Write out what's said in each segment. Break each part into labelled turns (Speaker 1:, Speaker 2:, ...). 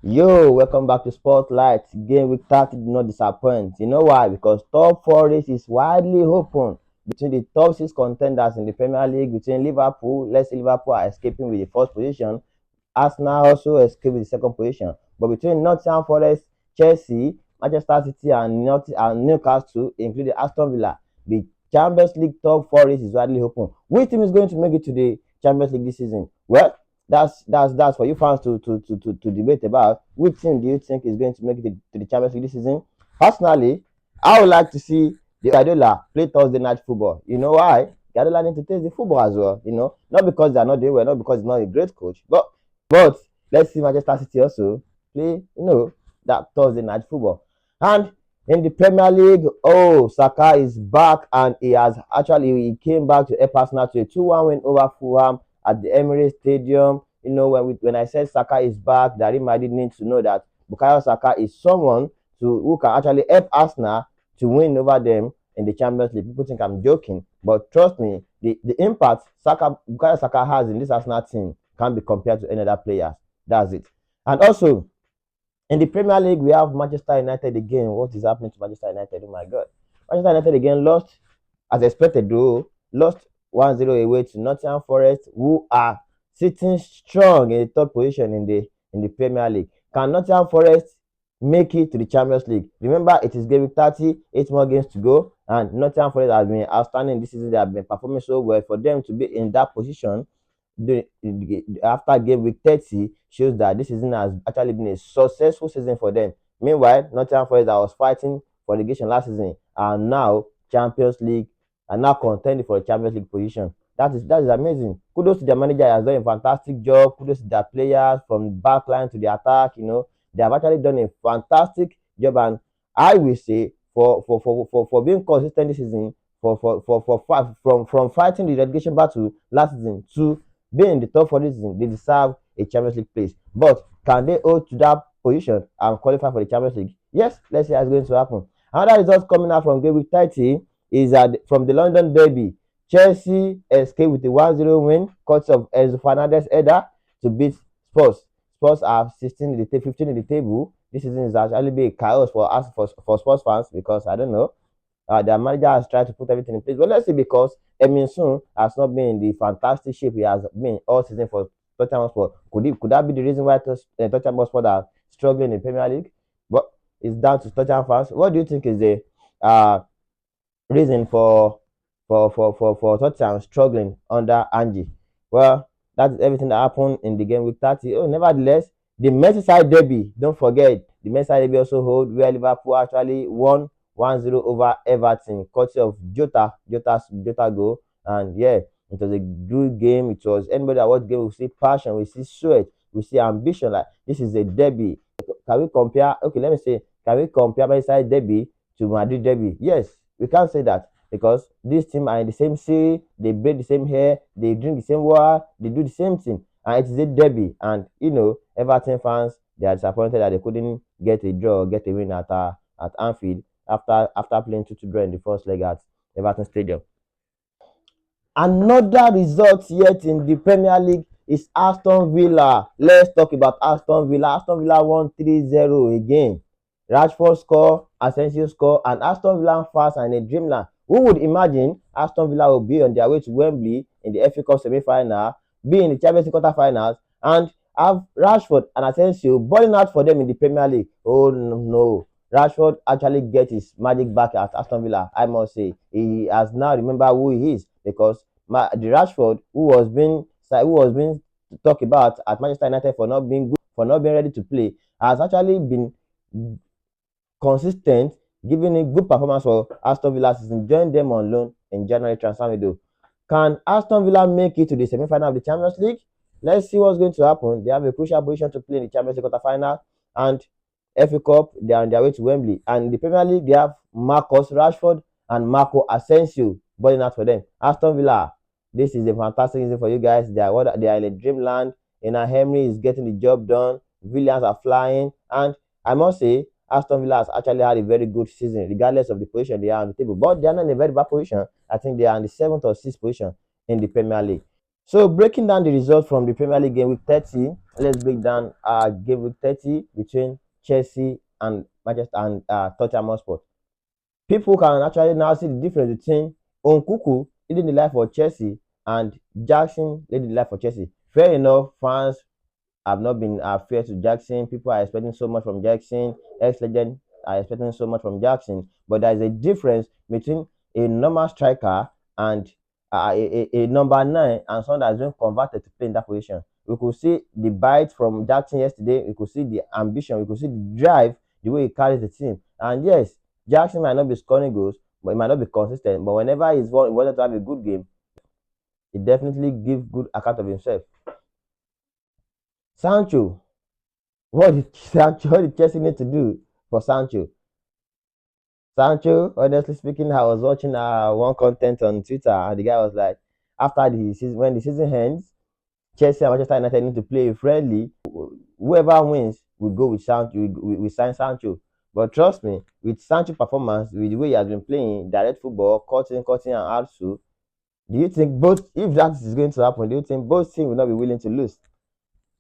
Speaker 1: Yo, welcome back to Spotlight. Game week 30 did not disappoint. You know why? Because top four race is widely open between the top six contenders in the Premier League. Between Liverpool, let's say Liverpool are escaping with the first position. Arsenal also escaped with the second position. But between Nottingham Forest, Chelsea, Manchester City, and Newcastle, including Aston Villa, the Champions League top four race is widely open. Which team is going to make it to the Champions League this season? Well, that's for you fans to debate about. Which team do you think is going to make it to the Champions League this season? Personally, I would like to see the Guardiola play Thursday night football. You know why? Guardiola need to taste the football as well. Not because they are not doing well, not because he's not a great coach, but let's see Manchester City also play, that Thursday night football. And in the Premier League, Saka is back and he came back to help Arsenal to a 2-1 win over Fulham at the Emirates Stadium. When I said Saka is back, that Real Madrid needs to know that Bukayo Saka is someone who can actually help Arsenal to win over them in the Champions League. People think I'm joking, but trust me, the impact Bukayo Saka has in this Arsenal team can't be compared to any other players. That's it. And also, in the Premier League, we have Manchester United again. What is happening to Manchester United? Oh my God. Manchester United again lost, as expected, though, lost 1-0 away to Nottingham Forest, who are sitting strong in the third position in the Premier League. Can Nottingham Forest make it to the Champions League? After it is game week 30, 8 more games to go, and Nottingham Forest has been outstanding this season. They have been performing so well. For them to be in that position after game week 30 shows that this season has actually been a successful season for them. Meanwhile, Nottingham Forest that was fighting for relegation last season are now contending for a Champions League position. That is amazing. Kudos to their manager, he has done a fantastic job. Kudos to their players from back line to the attack. They have actually done a fantastic job, and I will say for being consistent this season, from fighting the relegation battle last season to being in the top four this season, they deserve a Champions League place. But can they hold to that position and qualify for the Champions League? Yes, let's see how it's going to happen. Another result coming out from game week 30 is from the London Derby. Chelsea escaped with a 1-0 win, courtesy of Enzo Fernandez header to beat Spurs. Spurs are 15 in the table. This season is actually be a chaos for us for Spurs fans because I don't know. Their manager has tried to put everything in place. But let's see, because Emin Sun has not been in the fantastic shape he has been all season for Tottenham Hotspur. Could that be the reason why Tottenham Hotspur are struggling in Premier League? But it's down to Tottenham fans. What do you think is the reason for Tottenham struggling under Angie? Well, that's everything that happened in the game week 30. Nevertheless, the Merseyside derby, don't forget, the Merseyside derby also hold where Liverpool actually won 1-0 over Everton, courtesy of Jota goal. And yeah, it was a good game. It was anybody that watched the game, we see passion, we see sweat, we see ambition. Like, this is a derby. Can we compare? Okay, let me say, can we compare Merseyside derby to Madrid derby? Yes, we can't say that because these teams are in the same city, they braid the same hair, they drink the same water, they do the same thing, and it is a derby. And Everton fans, they are disappointed that they couldn't get a draw, get a win at Anfield after playing 2-2 draw in the first leg at Everton Stadium. Another result yet in the Premier League is Aston Villa. Let's talk about Aston Villa. Aston Villa won 3-0 again. Rashford score, Asensio score, and Aston Villa fans are in a dreamland. Who would imagine Aston Villa will be on their way to Wembley in the FA Cup semi-final, be in the Champions League quarter-finals, and have Rashford and Asensio balling out for them in the Premier League? Oh no. Rashford actually gets his magic back at Aston Villa. I must say, he has now remembered who he is, because the Rashford who was being talked about at Manchester United for not being good, for not being ready to play, has actually been consistent, giving a good performance for Aston Villa season, joined them on loan in January transfer window. Can Aston Villa make it to the semi-final of the Champions League? Let's see what's going to happen. They have a crucial position to play in the Champions League quarter-final, and FA Cup, they are on their way to Wembley. And in the Premier League, they have Marcus Rashford and Marco Asensio balling out for them. Aston Villa, this is a fantastic season for you guys. They are in a dreamland. Henry is getting the job done. Williams are flying. And I must say, Aston Villa has actually had a very good season, regardless of the position they are on the table. But they are not in a very bad position. I think they are in the 7th or 6th position in the Premier League. So, breaking down the results from the Premier League game week 30, let's break down game week 30 between Chelsea and Manchester and Tottenham Hotspur. People can actually now see the difference between Onkuku leading the life for Chelsea and Jackson leading the life for Chelsea. Fair enough, fans have not been fair to Jackson. People are expecting so much from Jackson. Ex legend are expecting so much from Jackson. But there is a difference between a normal striker and a number nine and someone that's been converted to play in that position. We could see the bite from Jackson yesterday. We could see the ambition. We could see the drive, the way he carries the team. And yes, Jackson might not be scoring goals, but he might not be consistent. But whenever he wanted to have a good game, he definitely gives good account of himself. Sancho, what did Chelsea need to do for Sancho? Sancho, honestly speaking, I was watching one content on Twitter, and the guy was like, after the season, when the season ends, Chelsea and Manchester United need to play friendly. Whoever wins will go with Sancho. We sign Sancho. But trust me, with Sancho performance, with the way he has been playing direct football, cutting, and also, do you think both, if that is going to happen, do you think both teams will not be willing to lose?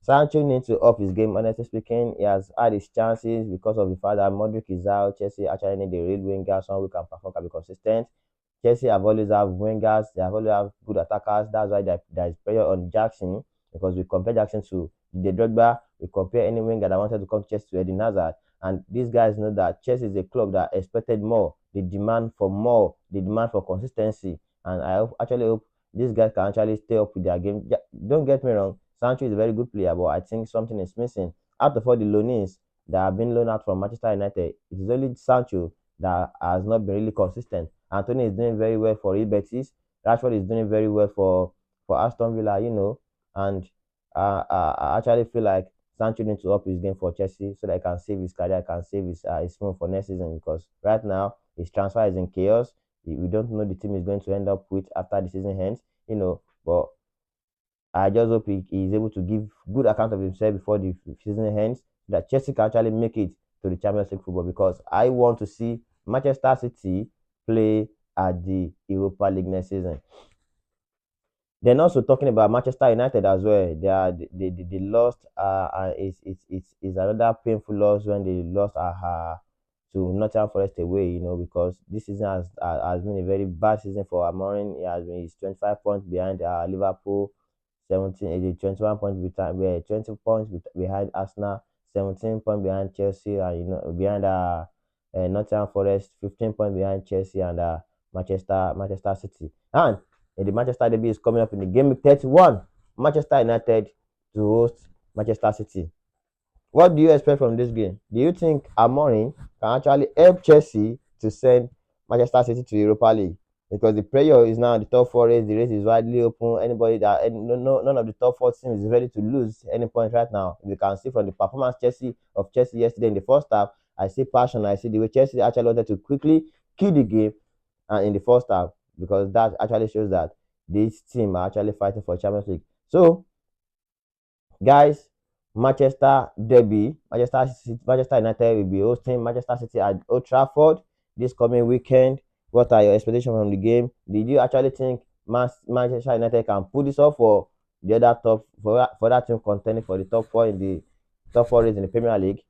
Speaker 1: Sancho needs to up his game, honestly speaking. He has had his chances because of the fact that Modric is out. Chelsea actually need a real winger, someone who can perform, can be consistent. Chelsea have always have wingers, they have always have good attackers. That's why there is pressure on Jackson because we compare Jackson to the Drogba, we compare any winger that wanted to come to Chelsea to Eden Hazard. And these guys know that Chelsea is a club that expected more. They demand for more, they demand for consistency. And actually hope these guys can actually stay up with their game. Don't get me wrong, Sancho is a very good player, but I think something is missing. Out of all the loanees that have been loaned out from Manchester United, it is only Sancho that has not been really consistent. Anthony is doing very well for Real Betis. Rashford is doing very well for Aston Villa, and I actually feel like Sancho needs to up his game for Chelsea so that he can save his career, can save his move for next season because right now his transfer is in chaos. We don't know the team is going to end up with after the season ends, but I just hope he is able to give good account of himself before the season ends, so that Chelsea can actually make it to the Champions League football. Because I want to see Manchester City play at the Europa League next season. Then also talking about Manchester United as well, they lost. It's another painful loss when they lost to Nottingham Forest away. Because this season has been a very bad season for Amorin. He has been 25 points behind Liverpool, 21 points behind, 20 points behind Arsenal, 17 points behind Chelsea, and behind Nottingham Forest, 15 points behind Chelsea and Manchester City. And the Manchester derby is coming up in the game week 31. Manchester United to host Manchester City. What do you expect from this game? Do you think Amorin can actually help Chelsea to send Manchester City to Europa League? Because the pressure is now the top four race. The race is widely open. None of the top four teams is ready to lose any point right now. You can see from the performance of Chelsea yesterday in the first half. I see passion. I see the way Chelsea actually wanted to quickly kill the game and in the first half, because that actually shows that this team are actually fighting for Champions League. So, guys, Manchester derby, Manchester United will be hosting Manchester City at Old Trafford this coming weekend. What are your expectations from the game? Did you actually think Manchester United can pull this off for the other top for that team contending for the top four race in the Premier League?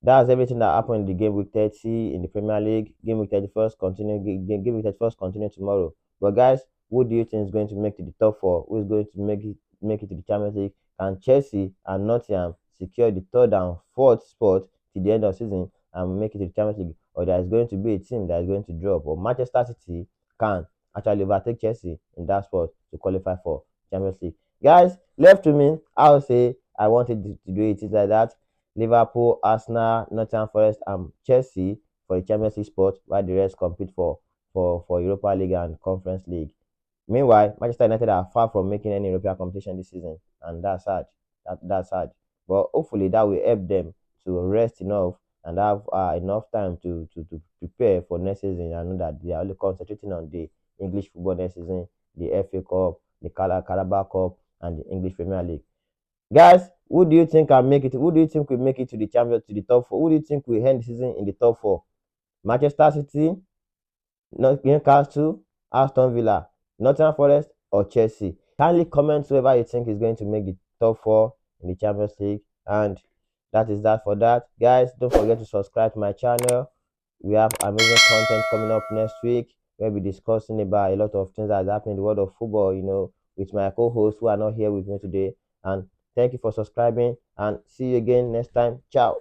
Speaker 1: That's everything that happened in the game week 30 in the Premier League. Game week 31st continue. Game week 31st continue tomorrow. But guys, who do you think is going to make to the top four? Who is going to make it to the Champions League? Can Chelsea and Nottingham secure the third and fourth spot to the end of the season and make it to the Champions League? Or there is going to be a team that is going to drop? Or Manchester City can actually overtake Chelsea in that spot to qualify for Champions League. Guys, left to me, I'll say I wanted to do it. It's like that. Liverpool, Arsenal, Nottingham Forest, and Chelsea for the Champions League spot, while the rest compete for Europa League and Conference League. Meanwhile, Manchester United are far from making any European competition this season, and that's sad. That's sad. But hopefully that will help them to rest enough and have enough time to prepare for next season. I know that they are only concentrating on the English football next season, the FA Cup, the Carabao Cup, and the English Premier League. Guys, who do you think can make it? Who do you think will make it to the champion to the top four? Who do you think will end the season in the top four? Manchester City, Newcastle, Aston Villa, Nottingham Forest, or Chelsea? Kindly comment whoever you think is going to make the top four in the Champions League. And that is that for that. Guys, don't forget to subscribe to my channel. We have amazing content coming up next week. We'll be discussing about a lot of things that's happening in the world of football, with my co-hosts who are not here with me today. And thank you for subscribing and see you again next time. Ciao.